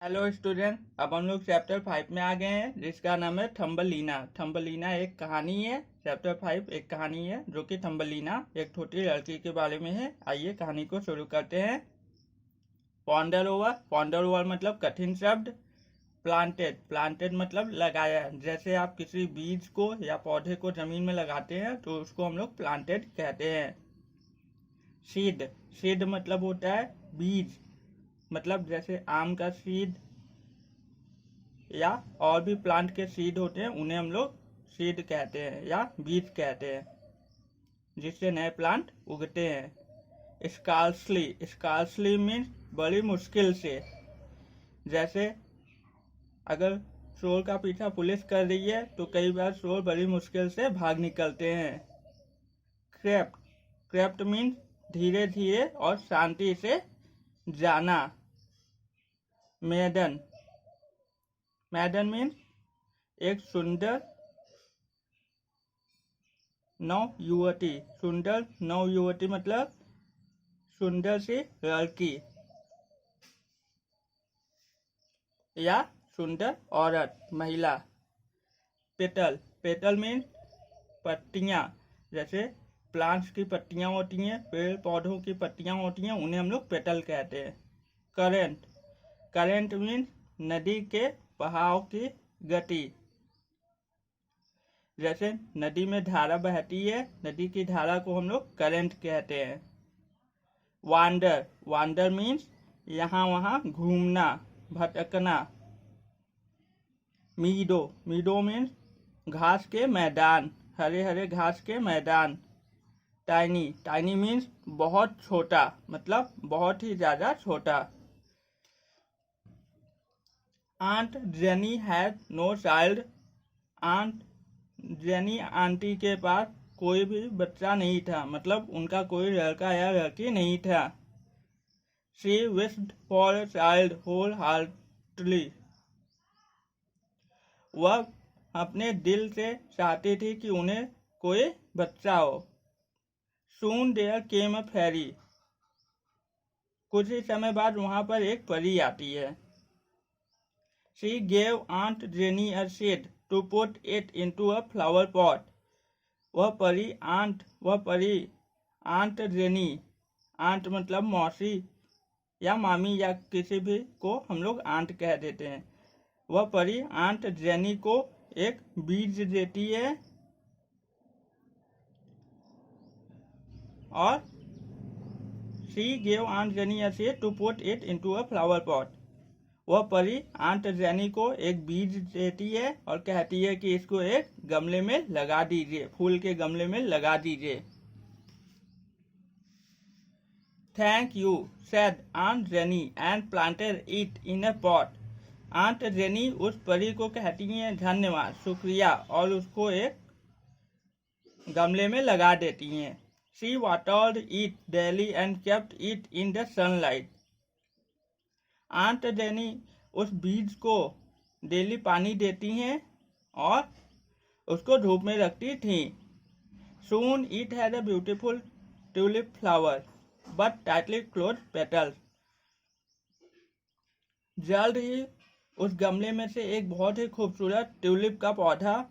Hello student, अब हम लोग चैप्टर 5 में आ गए हैं जिसका नाम है थम्बलीना। थम्बलीना एक कहानी है। चैप्टर 5 एक कहानी है जो कि थम्बलीना एक छोटी लड़की के बारे में है। आइए कहानी को शुरू करते हैं। पॉन्डर ओवर मतलब कठिन शब्द। प्लांटेड मतलब लगाया। जैसे आप किसी बीज को या पौधे को जमीन में लगाते हैं तो उसको हम लोग प्लांटेड कहते हैं। सीड मतलब होता है बीज। मतलब जैसे आम का सीड या और भी प्लांट के सीड होते हैं, उन्हें हम लोग सीड कहते हैं या बीज कहते हैं, जिससे नए प्लांट उगते हैं। स्कार्सली मीन्स बड़ी मुश्किल से। जैसे अगर चोर का पीछा पुलिस कर रही है तो कई बार चोर बड़ी मुश्किल से भाग निकलते हैं। क्रेप्ट मीन्स धीरे धीरे और शांति से जाना। मैडन मीन्स एक सुंदर नव युवती मतलब सुंदर सी लड़की या सुंदर औरत, महिला। पेटल मीन्स पत्तियां। जैसे प्लांट्स की पत्तियां होती हैं, पेड़ पौधों की पत्तियां होती हैं, उन्हें हम लोग पेटल कहते हैं। करेंट मीन्स नदी के बहाव की गति। जैसे नदी में धारा बहती है, नदी की धारा को हम लोग करंट कहते हैं। वांडर मीन्स यहाँ वहाँ घूमना, भटकना। मीडो मीन्स घास के मैदान, हरे हरे घास के मैदान। टाइनी मीन्स बहुत छोटा, मतलब बहुत ही ज्यादा छोटा। Aunt Jenny had no child. Jenny aunty के पास कोई भी बच्चा नहीं था, मतलब उनका कोई लड़का या लड़की नहीं था। She wished for a child wholeheartedly. वह अपने दिल से चाहती थी कि उन्हें कोई बच्चा हो। सून देयर केम अ फेरी। कुछ ही समय बाद वहां पर एक परी आती है। She gave aunt Jenny a seed to put it into a flower pot. वह परी आंट जेनी, आंट मतलब मौसी या मामी या किसी भी को हम लोग आंट कह देते हैं। वह परी आंट जेनी को एक बीज देती है और she gave aunt Jenny a seed to put it into a flower pot. वह परी आंट जेनी को एक बीज देती है और कहती है कि इसको एक गमले में लगा दीजिए, फूल के गमले में लगा दीजिए। Thank you said aunt Jenny and planted it in a pot. Aunt Jenny उस परी को कहती है धन्यवाद, शुक्रिया, और उसको एक गमले में लगा देती हैं। She watered it daily and kept it in the sunlight. Aunt Jenny उस बीज को डेली पानी देती हैं और उसको धूप में रखती थी। Soon it had a beautiful tulip flower but tightly close petals. जल्द ही उस गमले में से एक बहुत ही खूबसूरत ट्यूलिप का पौधा,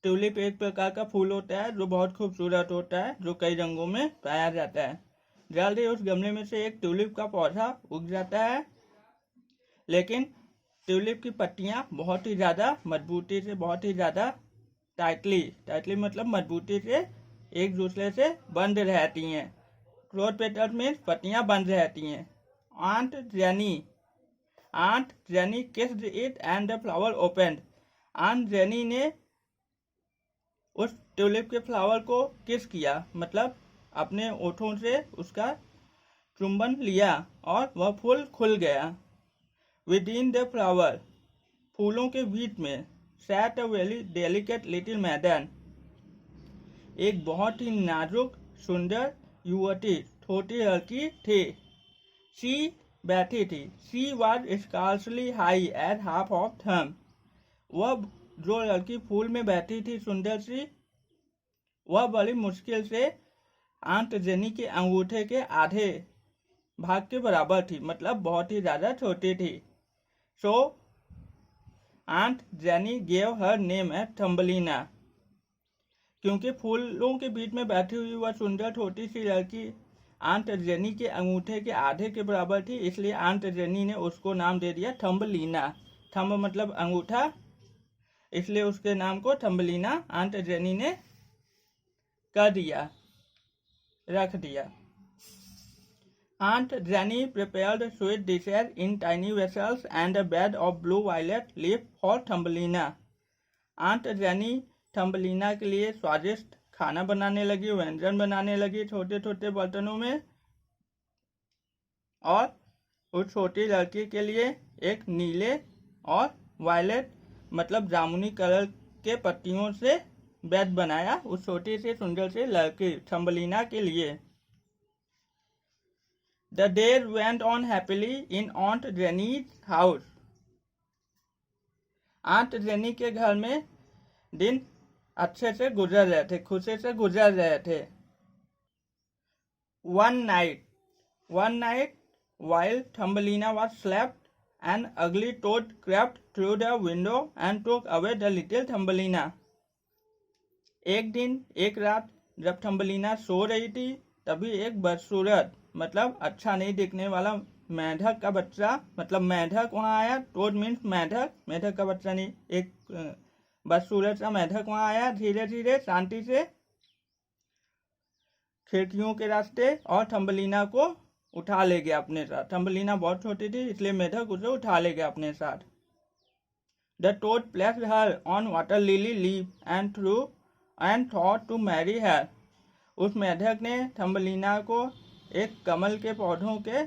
ट्यूलिप एक प्रकार का फूल होता है जो बहुत खूबसूरत होता है, जो कई रंगों में पाया जाता है। जल्द ही उस गमले में से एक ट्यूलिप का पौधा उग जाता है, लेकिन ट्यूलिप की पत्तियां बहुत ही ज़्यादा मजबूती से, बहुत ही ज़्यादा टाइटली मतलब मजबूती से एक दूसरे से बंद रहती हैं। क्लोज पेटल्स में पत्तियां बंद रहती हैं। Aunt Jenny kissed it and the flower opened. Aunt Jenny ने उस ट्यूलिप के फ्लावर को किस किया, मतलब अपने ओठों से उसका चुंबन लिया और वह फूल खुल गया। विद इन द फ्लावर, फूलों के बीच में, sat a very delicate little maiden, एक बहुत ही नाजुक सुंदर युवती, छोटी लड़की थी। शी बैठी थी। She was scarcely high at half of thumb. वह जो लड़की फूल में बैठी थी सुंदर सी, वह बड़ी मुश्किल से आंट जेनी के अंगूठे के आधे भाग के बराबर थी, मतलब बहुत ही ज्यादा छोटी थी। So aunt Jenny gave her name है थम्बलीना। क्योंकि फूलों के बीच में बैठी हुई वह सुंदर छोटी सी लड़की आंट जेनी के अंगूठे के आधे के बराबर थी, इसलिए आंट जेनी ने उसको नाम दे दिया थम्बलीना। थंब मतलब अंगूठा, इसलिए उसके नाम को थम्बलीना आंट जेनी ने कर दिया, रख दिया। Aunt Jenny prepared sweet dishes in tiny vessels and a bed of blue violet leaf for Thumbelina. Aunt Jenny Thumbelina के लिए स्वादिष्ट खाना बनाने लगी, व्यंजन बनाने लगी छोटे छोटे बर्तनों में, और उस छोटी लड़की के लिए एक नीले और वायलेट मतलब जामुनी कलर के पत्तियों से बेड बनाया उस छोटी सी सुंदर सी लड़की थम्बलीना के लिए। The days went on happily in Aunt Jenny's house. Aunt Jenny के घर में दिन अच्छे से गुजर रहे थे, खुशी से गुजर रहे थे। One night, while Thumbelina was slept, an ugly toad crept through the window and took away the little Thumbelina. एक दिन एक रात जब थम्बलीना सो रही थी, तभी एक बदसूरत मतलब अच्छा नहीं दिखने वाला मेढक का बच्चा मतलब मेढक वहाँ आया। टोड मीन्स मेढक, मेढक का बच्चा नहीं, एक बदसूरत सा मेढक वहाँ आया धीरे धीरे शांति से खिड़कियों के रास्ते और थम्बलीना को उठा ले गया अपने साथ। थम्बलीना बहुत छोटी थी इसलिए मेढक उसे उठा ले गया अपने साथ। The toad placed her on water lily leaf and thought to marry her. उस मेढक ने थम्बलीना को एक कमल के पौधों के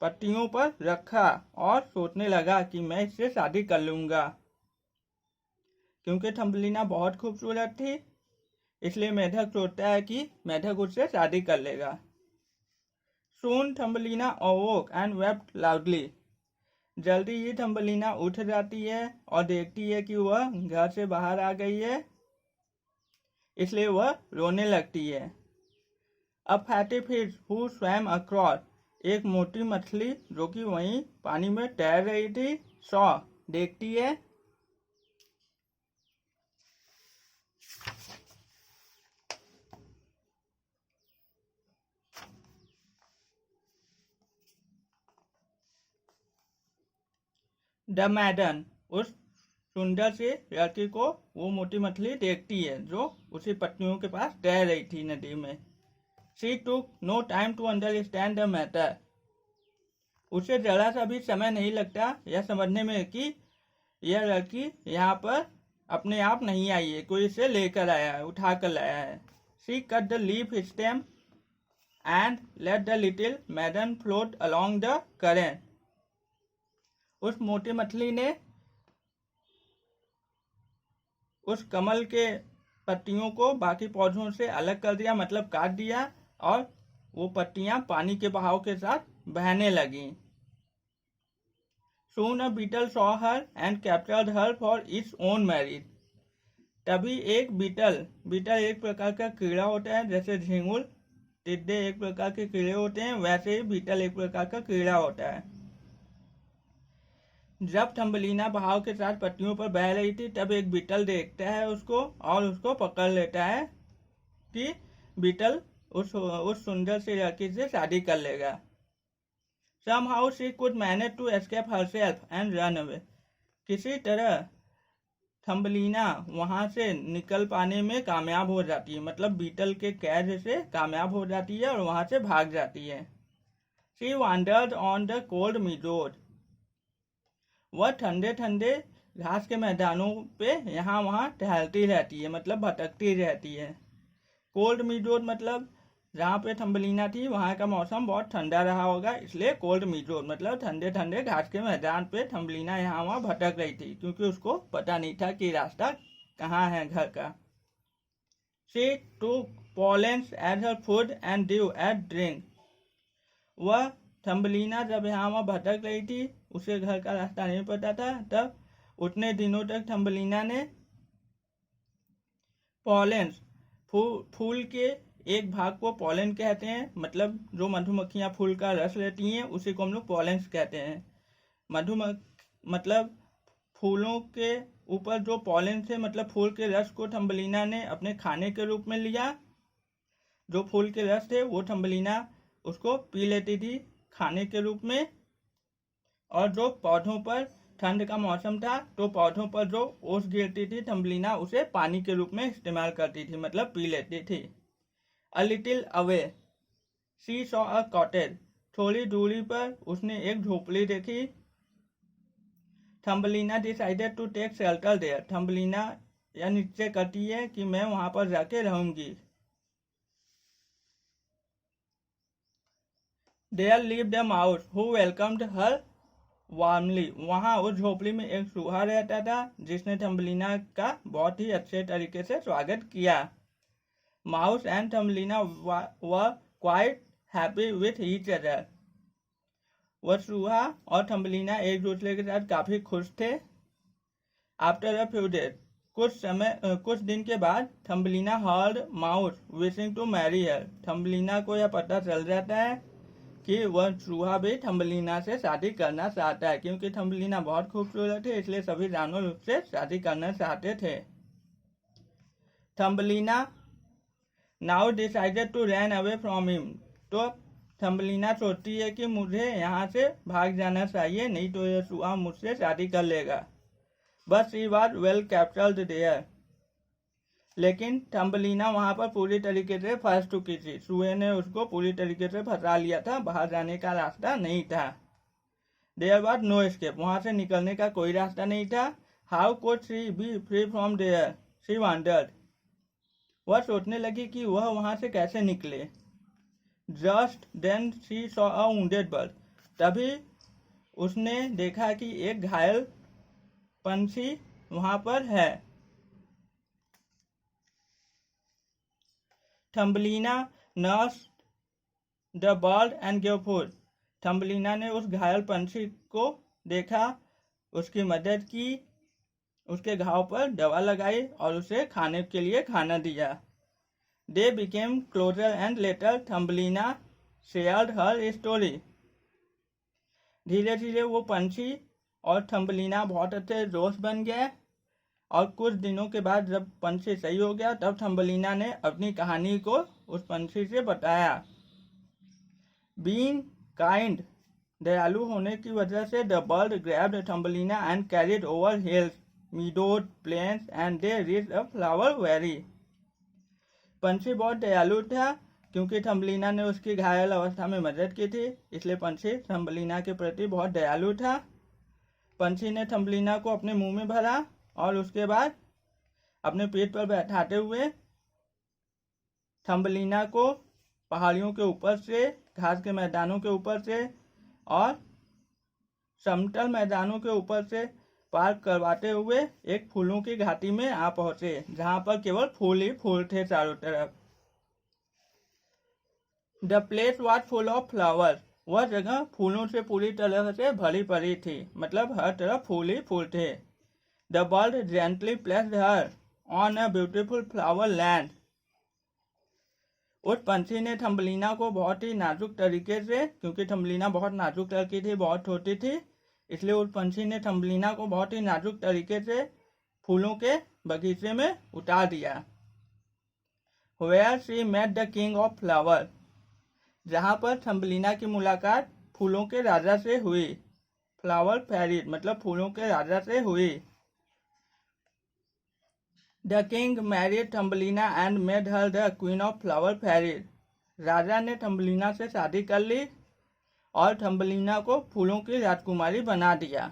पत्तियों पर रखा और सोचने लगा कि मैं इससे शादी कर लूंगा। क्योंकि थम्बलीना बहुत खूबसूरत थी इसलिए मेढक सोचता है कि मेढक उससे शादी कर लेगा। Soon Thumbelina awoke and wept loudly. जल्दी ही थम्बलीना उठ जाती है और देखती है कि वह घर से बाहर आ गई है, इसलिए वह रोने लगती है। A fatty fish who swam across, एक मोटी मछली जो कि वहीं पानी में तैर रही थी, saw देखती है। The maiden, उस सुंदर सी लड़की को वो मोटी मछली देखती है जो उसी पत्तियों के पास तैर रही थी नदी में। She took no time to understand the matter. उसे जरा सा भी समय नहीं लगता यह समझने में कि यह लड़की यहाँ पर अपने आप नहीं आई है, कोई इसे लेकर आया है, उठा कर लाया है। She cut the leaf stem and let the little maiden float along the current. उस मोटी मछली ने उस कमल के पत्तियों को बाकी पौधों से अलग कर दिया मतलब काट दिया, और वो पत्तियां पानी के बहाव के साथ बहने लगी। Soon a beetle saw her and captured her for its own marriage. तभी एक बीटल एक प्रकार का कीड़ा होता है, जैसे झिंगुर टिड्डे एक प्रकार के कीड़े होते हैं, वैसे ही बीटल एक प्रकार का कीड़ा होता है। जब थम्बलीना बहाव के साथ पत्तियों पर बह रही थी तब एक बीटल देखता है उसको और उसको पकड़ लेता है कि बीटल उस सुंदर सी लड़की से शादी कर लेगा। Somehow she could manage to escape herself and run away. किसी तरह थम्बलीना वहां से निकल पाने में कामयाब हो जाती है, मतलब बीटल के कैद से कामयाब हो जाती है और वहां से भाग जाती है। She wandered on the cold meadows. वह ठंडे ठंडे घास के मैदानों पे यहाँ वहाँ टहलती रहती है, मतलब भटकती रहती है। कोल्ड मीडोज मतलब जहाँ पे थम्बलीना थी वहाँ का मौसम बहुत ठंडा रहा होगा, इसलिए कोल्ड मीडोज मतलब ठंडे ठंडे घास के मैदान पे थम्बलीना यहाँ वहाँ भटक रही थी, क्योंकि उसको पता नहीं था कि रास्ता कहाँ है घर का। She took pollens as her food and dew as drink. वह थम्बलीना जब यहाँ वहाँ भटक रही थी, उसे घर का रास्ता नहीं पता था, तब उतने दिनों तक थम्बलीना ने पॉलेंस फूल के एक भाग को पॉलन कहते हैं, मतलब जो मधुमक्खियाँ फूल का रस लेती हैं उसी को हम लोग पॉलेंस कहते हैं। मतलब फूलों के ऊपर जो पॉलन से मतलब फूल के रस को थम्बलीना ने अपने खाने के रूप में लिया। जो फूल के रस थे वो थम्बलीना उसको पी लेती थी खाने के रूप में। और जो पौधों पर ठंड का मौसम था तो पौधों पर जो ओस गिरती थी थम्बलीना उसे पानी के रूप में इस्तेमाल करती थी, मतलब पी लेती थी। A little away she saw a cottage, थोड़ी दूरी पर उसने एक झोपड़ी देखी। Thumbelina decided to take shelter there, Thumbelina यह निश्चय करती है कि मैं वहां पर जाके रहूंगी। There lived a mouse who welcomed her warmly, वहां उस झोपड़ी में एक चूहा रहता था जिसने थम्बलीना का बहुत ही अच्छे तरीके से स्वागत किया। Mouse and Thumbelina were quite happy with each other, वह चूहा और थम्बलीना एक दूसरे के साथ काफी खुश थे। आफ्टर अ फ्यू डेज, कुछ दिन के बाद Thumbelina heard mouse wishing to marry her, Thumbelina को यह पता चल जाता है कि वह चूहा भी थम्बलीना से शादी करना चाहता है, क्योंकि थम्बलीना बहुत खूबसूरत है इसलिए सभी जानवर उससे शादी करना चाहते थे। Thumbelina now decided to run away from him, तो थम्बलीना सोचती है कि मुझे यहाँ से भाग जाना चाहिए, नहीं तो यह चूहा मुझसे शादी कर लेगा। But she was well captured there, लेकिन थम्बलीना वहां पर पूरी तरीके से फंस चुकी थी। चूहे ने उसको पूरी तरीके से फंसा लिया था, बाहर जाने का रास्ता नहीं था। देयर वॉज नो एस्केप, वहां से निकलने का कोई रास्ता नहीं था। How could she be free from there, she wondered, वह सोचने लगी कि वह वहां से कैसे निकले। Just then she saw a wounded bird, तभी उसने देखा कि एक घायल पंछी वहां पर है। Thumbelina nursed the bird and give food, Thumbelina ने उस घायल पंछी को देखा, उसकी मदद की, उसके घाव पर दवा लगाई और उसे खाने के लिए खाना दिया। They became closer and later Thumbelina shared her story, धीरे धीरे वो पंछी और थम्बलीना बहुत अच्छे दोस्त बन गए। और कुछ दिनों के बाद जब पंछी सही हो गया तब थम्बलीना ने अपनी कहानी को उस पंछी से बताया। बीइंग काइंड, दयालु होने की वजह से the bird grabbed Thumbelina and carried over hills, meadows, plains and they reached a flower valley, पंछी बहुत दयालु था क्योंकि थम्बलीना ने उसकी घायल अवस्था में मदद की थी, इसलिए पंछी थम्बलीना के प्रति बहुत दयालु था। पंछी ने थम्बलीना को अपने मुंह में भरा और उसके बाद अपने पेट पर बैठाते हुए थम्बलीना को पहाड़ियों के ऊपर से, घास के मैदानों के ऊपर से और समतल मैदानों के ऊपर से पार करवाते हुए एक फूलों की घाटी में आ पहुंचे, जहां पर केवल फूल ही फूल थे चारों तरफ। The place was full of flowers, वह जगह फूलों से पूरी तरह से भरी पड़ी थी, मतलब हर तरफ फूल ही फूल थे। The bird gently placed her on a beautiful flower land, उस पंछी ने थम्बलीना को बहुत ही नाजुक तरीके से, क्योंकि थम्बलीना बहुत नाजुक लड़की थी, बहुत छोटी थी, इसलिए उस पंछी ने थम्बलीना को बहुत ही नाजुक तरीके से फूलों के बगीचे में उतार दिया। Where she met the king of flowers, जहां पर थम्बलीना की मुलाकात फूलों के राजा से हुई। फ्लावर फेरी मतलब फूलों के राजा से हुई। The king married Thumbelina and made her the queen of flower fairies, राजा ने थम्बलीना से शादी कर ली और थम्बलीना को फूलों की राजकुमारी बना दिया।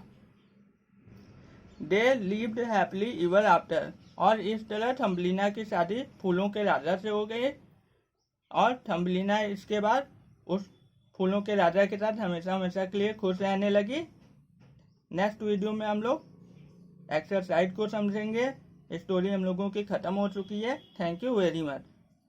They lived happily ever after, और इस तरह थम्बलीना की शादी फूलों के राजा से हो गई और थम्बलीना इसके बाद उस फूलों के राजा के साथ हमेशा हमेशा के लिए खुश रहने लगी। नेक्स्ट वीडियो में हम लोग एक्सरसाइज को समझेंगे। स्टोरी हम लोगों की खत्म हो चुकी है। Thank you very much.